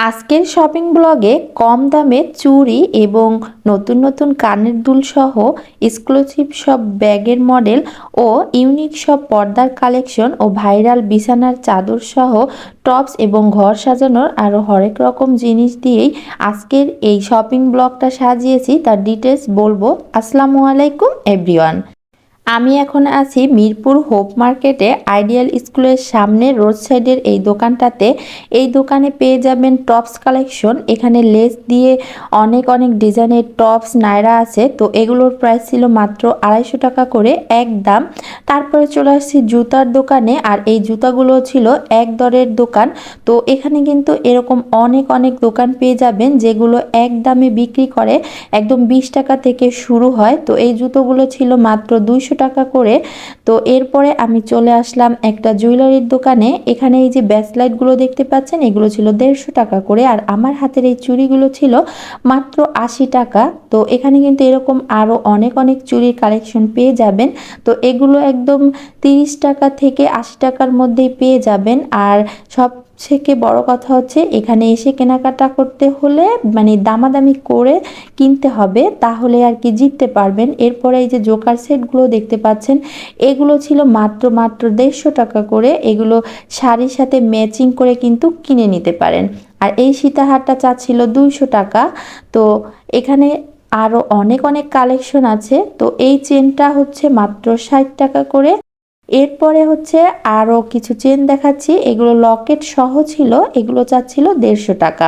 আজকের শপিং ব্লগে কম দামে চুড়ি এবং নতুন নতুন কানের দুল সহ এক্সক্লুসিভ সব ব্যাগের মডেল ও ইউনিক সব পর্দার কালেকশন ও ভাইরাল বিছানার চাদর সহ টপস এবং ঘর সাজানোর আরও হরেক রকম জিনিস দিয়েই আজকের এই শপিং ব্লগটা সাজিয়েছি। তার ডিটেলস বলবো। আসসালামু আলাইকুম এভরিওয়ান। আমি এখন আছি মিরপুর হোপ মার্কেটে, আইডিয়াল স্কুলের সামনে রোড সাইডের এই দোকানটাতে। এই দোকানে পেয়ে যাবেন টপস কালেকশন। এখানে লেস দিয়ে অনেক অনেক ডিজাইনের টপস নায়রা আছে। তো এগুলোর প্রাইস ছিল মাত্র 250 টাকা করে একদম। তারপরে চলে আসছি জুতার দোকানে, আর এই জুতাগুলো ছিল এক দরের দোকান। তো এখানে কিন্তু এরকম অনেক অনেক দোকান পেয়ে যাবেন যেগুলো এক দামে বিক্রি করে, একদম 20 টাকা থেকে শুরু হয়। তো এই জুতোগুলো ছিল মাত্র 200 টাকা করে। তো এরপরে আমি চলে আসলাম একটা জুয়েলারির দোকানে। এখানে এই যে ব্যাসলাইটগুলো দেখতে পাচ্ছেন, এগুলো ছিল 150 টাকা করে, আর আমার হাতের এই চুড়িগুলো ছিল মাত্র 80 টাকা। তো এখানে কিন্তু এরকম আরও অনেক অনেক চুড়ির কালেকশন পেয়ে যাবেন। তো এগুলো একদম 30 টাকা থেকে 80 টাকার মধ্যেই পেয়ে যাবেন। আর সব থেকে বড় কথা হচ্ছে, এখানে এসে কেনাকাটা করতে হলে মানে দামাদামি করে কিনতে হবে, তাহলে আর কি জিততে পারবেন। এরপরে এই যে জোকার সেটগুলো দেখতে পাচ্ছেন, এগুলো ছিল মাত্র 150 টাকা করে। এগুলো শাড়ির সাথে ম্যাচিং করে কিন্তু কিনে নিতে পারেন। আর এই সীতাহারটা চাচ্ছিল 200 টাকা। তো এখানে আরও অনেক অনেক কালেকশন আছে। তো এই চেনটা হচ্ছে মাত্র 60 টাকা করে। এরপরে হচ্ছে আরও কিছু চেন দেখাচ্ছি, এগুলো লকেট সহ ছিল, এগুলো চাচ্ছিল 150 টাকা।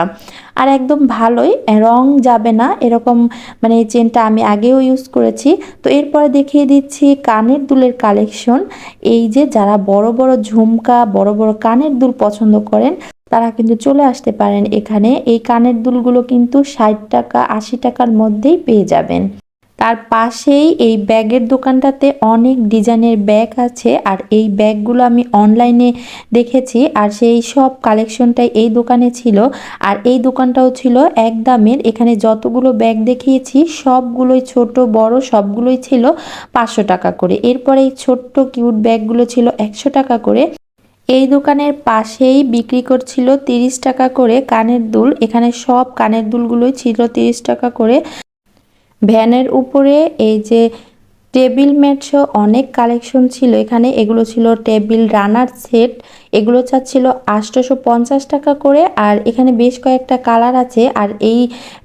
আর একদম ভালোই, রং যাবে না এরকম, মানে এই চেনটা আমি আগেও ইউজ করেছি। তো এরপরে দেখিয়ে দিচ্ছি কানের দুলের কালেকশন। এই যে যারা বড় বড় ঝুমকা, বড় বড় কানের দুল পছন্দ করেন, তারা কিন্তু চলে আসতে পারেন এখানে। এই কানের দুলগুলো কিন্তু 60 টাকা 80 টাকার মধ্যেই পেয়ে যাবেন। তার পাশেই এই ব্যাগের দোকানটাতে অনেক ডিজাইনের ব্যাগ আছে, আর এই ব্যাগগুলো আমি অনলাইনে দেখেছি, আর সেই সব কালেকশনটাই এই দোকানে ছিল। আর এই দোকানটাও ছিল এক দামের। এখানে যতগুলো ব্যাগ দেখিয়েছি সবগুলোই ছোট বড় সবগুলোই ছিল 500 টাকা করে। এরপরে এই ছোট্ট কিউট ব্যাগগুলো ছিল 100 টাকা করে। এই দোকানের পাশেই বিক্রি করছিল 30 টাকা করে কানের দুল। এখানে সব কানের দুলগুলোই ছিল 30 টাকা করে। ভ্যানের উপরে এই যে টেবিল ম্যাট সহ অনেক কালেকশন ছিল এখানে। এগুলো ছিল টেবিল রানার সেট, এগুলো চাচ্ছিল 850 টাকা করে। আর এখানে বেশ কয়েকটা কালার আছে। আর এই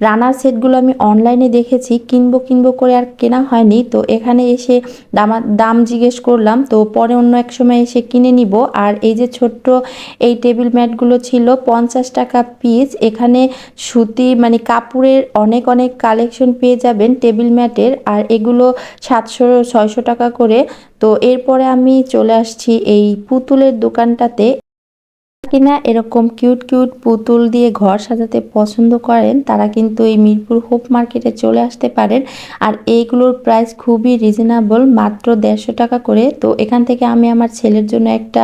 রানার সেটগুলো আমি অনলাইনে দেখেছি, কিনবো কিনবো করে আর কেনা হয়নি। তো এখানে এসে দাম জিজ্ঞেস করলাম, তো পরে অন্য এক সময় এসে কিনে নিব। আর এই যে ছোট্ট এই টেবিল ম্যাটগুলো ছিল 50 টাকা পিস। এখানে সুতি মানে কাপড়ের অনেক অনেক কালেকশন পেয়ে যাবেন টেবিল ম্যাটের, আর এগুলো 700-600 টাকা করে। তো এরপরে আমি চলে আসছি এই পুতুলের দোকানটাতে। কিনা এরকম কিউট কিউট পুতুল দিয়ে ঘর সাজাতে পছন্দ করেন, তারা কিন্তু এই মিরপুর হোপ মার্কেটে চলে আসতে পারেন। আর এইগুলোর প্রাইস খুবই রিজনেবল, মাত্র 150 টাকা করে। তো এখান থেকে আমি আমার ছেলের জন্য একটা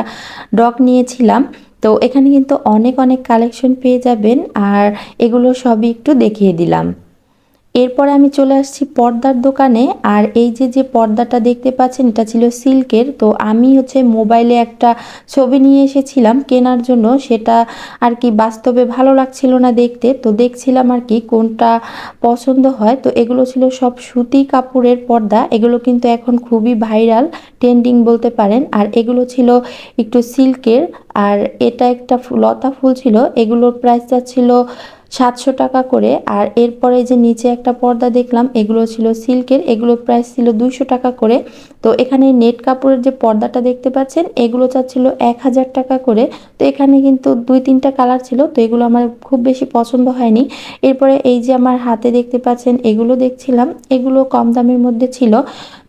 ডগ নিয়েছিলাম। তো এখানে কিন্তু অনেক অনেক কালেকশন পেয়ে যাবেন, আর এগুলো সবই একটু দেখিয়ে দিলাম। এরপরে আমি চলে আসছি পর্দার দোকানে। আর এই যে যে পর্দাটা দেখতে পাচ্ছেন, এটা ছিল সিল্কের। তো আমি হচ্ছে মোবাইলে একটা ছবি নিয়ে এসেছিলাম কেনার জন্য, সেটা আর কি বাস্তবে ভালো লাগছিল না দেখতে। তো দেখছিলাম আর কি কোনটা পছন্দ হয়। তো এগুলো ছিল সব সুতি কাপড়ের পর্দা, এগুলো কিন্তু এখন খুবই ভাইরাল, ট্রেন্ডিং বলতে পারেন। আর এগুলো ছিল একটু সিল্কের। আর এটা একটা লতা ফুল ছিল, এগুলোর প্রাইসটা ছিল 700 টাকা করে। আর এরপরে যে নিচে একটা পর্দা দেখলাম, এগুলো ছিল সিল্কের, এগুলোর প্রাইস ছিল 200 টাকা করে। তো এখানে নেট কাপড়ের যে পর্দাটা দেখতে পাচ্ছেন, এগুলো চাচ্ছিল 1000 টাকা করে। তো এখানে কিন্তু 2-3টা কালার ছিল, তো এগুলো আমার খুব বেশি পছন্দ হয়নি। এরপরে এই যে আমার হাতে দেখতে পাচ্ছেন, এগুলো দেখছিলাম, এগুলো কম দামের মধ্যে ছিল,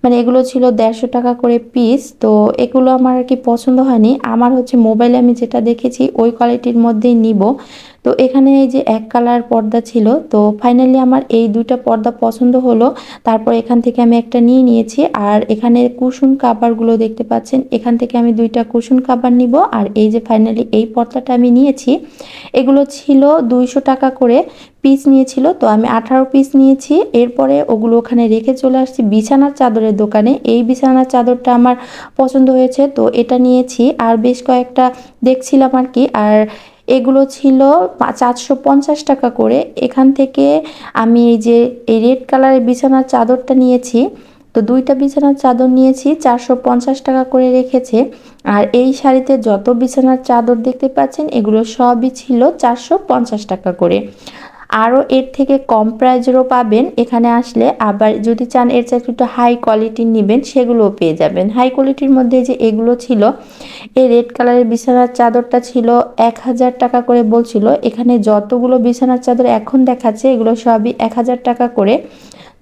মানে এগুলো ছিল 150 টাকা করে পিস। তো এগুলো আমার আর কি পছন্দ হয়নি, আমার হচ্ছে মোবাইলে আমি যেটা দেখেছি ওই কোয়ালিটির মধ্যেই নিব। তো এখানে এই যে এক কালার পর্দা ছিল, তো ফাইনালি আমার এই দুইটা পর্দা পছন্দ হলো। তারপর এখান থেকে আমি একটা নিয়ে নিয়েছি। আর এখানে কুশন কাভারগুলো দেখতে পাচ্ছেন, এখান থেকে আমি দুইটা কুশন কাভার নিব। আর এই যে ফাইনালি এই পর্দাটা আমি নিয়েছি, এগুলো ছিল 200 টাকা করে পিস নিয়েছিল। তো আমি 18 পিস নিয়েছি। এরপরে ওগুলো ওখানে রেখে চলে আসছি বিছানার চাদরের দোকানে। এই বিছানার চাদরটা আমার পছন্দ হয়েছে, তো এটা নিয়েছি। আর বেশ কয়েকটা দেখছিলাম আর কি। আর এগুলো ছিল 450 টাকা করে। এখান থেকে আমি এই রেড কালারের বিছানার চাদরটা নিয়েছি। তো 2টা বিছানার চাদর নিয়েছি, 450 টাকা করে রেখেছে। আর এই শাড়িতে যত বিছানার চাদর দেখতে পাচ্ছেন এগুলো সবই ছিল 450 টাকা করে। আরও এর থেকে কম প্রাইজেরও পাবেন এখানে আসলে। আবার যদি চান এর চাইতে একটু হাই কোয়ালিটির নেবেন সেগুলোও পেয়ে যাবেন। হাই কোয়ালিটির মধ্যে যে এগুলো ছিল, এই রেড কালারের বিছানার চাদরটা ছিল 1000 টাকা করে বলছিল। এখানে যতগুলো বিছানার চাদর এখন দেখাচ্ছে এগুলো সবই 1000 টাকা করে।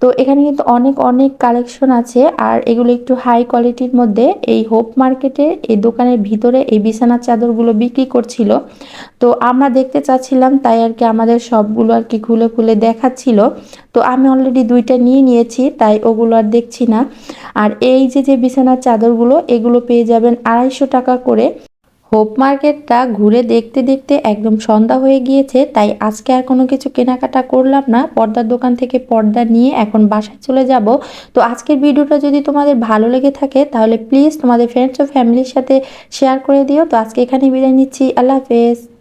তো এখানে কিন্তু অনেক অনেক কালেকশন আছে, আর এগুলো একটু হাই কোয়ালিটির মধ্যে। এই হোপ মার্কেটে এই দোকানের ভিতরে এই বিছানার চাদরগুলো বিক্রি করছিল। তো আমরা দেখতে চাচ্ছিলাম, তাই আর কি আমাদের সবগুলো আর কি খুলে খুলে দেখাচ্ছিল। তো আমি অলরেডি 2টা নিয়ে নিয়েছি, তাই ওগুলো আর দেখছি না। আর এই যে বিছানার চাদরগুলো এগুলো পেয়ে যাবেন 250 টাকা করে। হোপ মার্কেটটা ঘুরে দেখতে দেখতে একদম সন্ধ্যা হয়ে গিয়েছে, তাই আজকে আর কোনো কিছু কেনাকাটা করলাম না। পর্দার দোকান থেকে পর্দা নিয়ে এখন বাসায় চলে যাব। তো আজকের ভিডিওটা যদি তোমাদের ভালো লেগে থাকে তাহলে প্লিজ তোমাদের ফ্রেন্ডস ও ফ্যামিলির সাথে শেয়ার করে দিও। তো আজকে এখানে বিদায় নিচ্ছি, আল্লাহ হাফেজ।